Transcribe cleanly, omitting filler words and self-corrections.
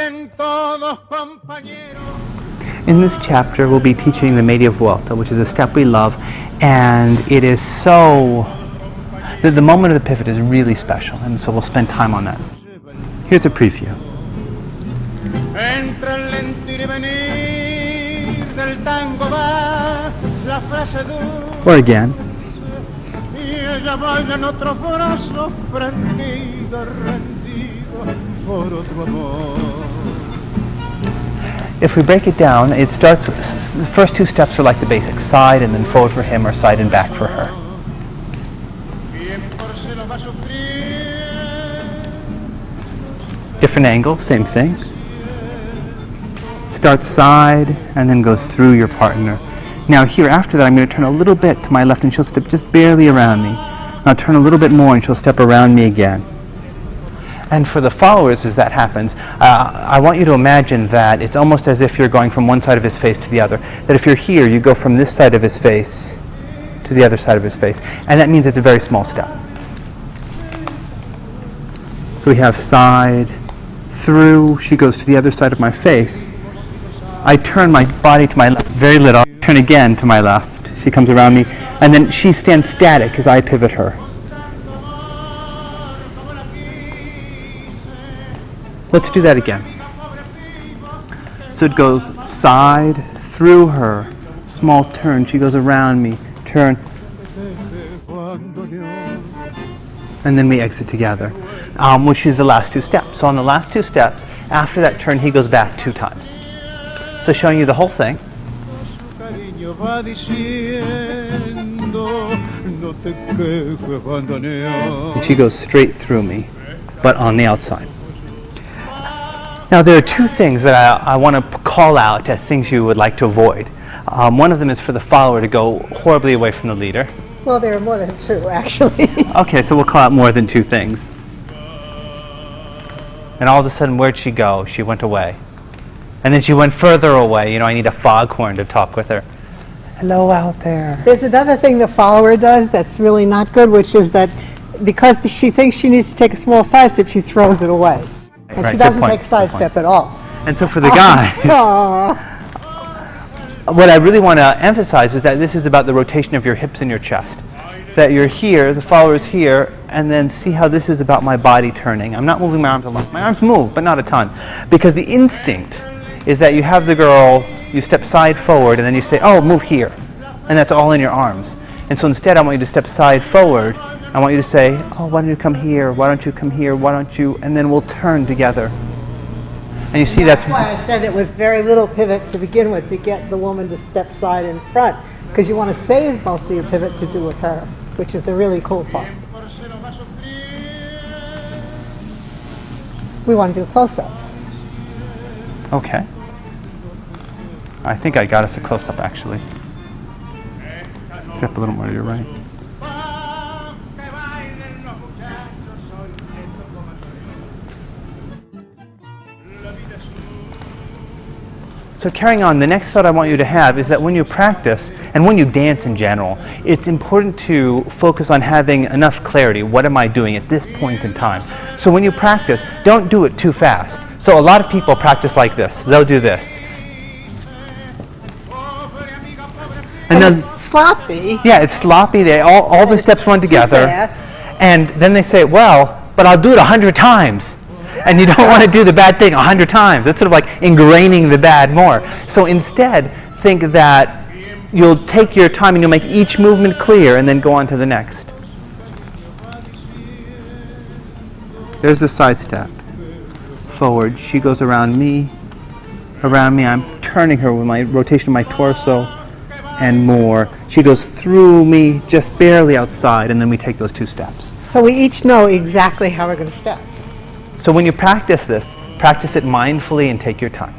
In this chapter, we'll be teaching the media Vuelta, which is a step we love, and it is so... The moment of the pivot is really special, and so we'll spend time on that. Here's a preview. Or again. If we break it down, it starts with, the first two steps are like the basics, side and then forward for him or side and back for her. Different angle, same thing. Starts side and then goes through your partner. Now here, after that, I'm going to turn a little bit to my left and she'll step just barely around me. I'll turn a little bit more and she'll step around me again. And for the followers, as that happens, I want you to imagine that it's almost as if you're going from one side of his face to the other. That if you're here, you go from this side of his face to the other side of his face. And that means it's a very small step. So we have side, through, she goes to the other side of my face. I turn my body to my left, very little. Turn again to my left. She comes around me. And then she stands static as I pivot her. Let's do that again. So it goes side, through her, small turn. She goes around me, turn. And then we exit together, which is the last two steps. So on the last two steps, after that turn, he goes back 2 times. So showing you the whole thing. And she goes straight through me, but on the outside. Now there are 2 things that I want to call out as things you would like to avoid. One of them is for the follower to go horribly away from the leader. Well, there are more than 2, actually. Okay, so we'll call out more than 2 things. And all of a sudden, where'd she go? She went away. And then she went further away. You know, I need a foghorn to talk with her. Hello out there. There's another thing the follower does that's really not good, which is that because she thinks she needs to take a small side step, she throws it away. And right, she doesn't take a side step at all. And so for the guys, what I really want to emphasize is that this is about the rotation of your hips and your chest. That you're here, the follower's here, and then see how this is about my body turning. I'm not moving my arms a lot. My arms move, but not a ton. Because the instinct is that you have the girl, you step side forward, and then you say, oh, move here. And that's all in your arms. And so instead, I want you to step side forward. I want you to say, oh, why don't you come here? Why don't you come here? Why don't you? And then we'll turn together. And you see that's why I said it was very little pivot to begin with, to get the woman to step side in front. Because you want to save most of your pivot to do with her, which is the really cool part. We want to do a close-up. Okay. I think I got us a close-up, actually. Step a little more to your right. So carrying on, the next thought I want you to have is that when you practice, and when you dance in general, it's important to focus on having enough clarity. What am I doing at this point in time? So when you practice, don't do it too fast. So a lot of people practice like this. They'll do this. And then it's sloppy. Yeah, it's sloppy. All the steps run together. Fast. And then they say, well, but I'll do it 100 times. And you don't want to do the bad thing 100 times. That's sort of like ingraining the bad more. So instead, think that you'll take your time and you'll make each movement clear and then go on to the next. There's the side step. Forward. She goes around me. Around me, I'm turning her with my rotation of my torso and more. She goes through me, just barely outside, and then we take those 2 steps. So we each know exactly how we're going to step. So when you practice this, practice it mindfully and take your time.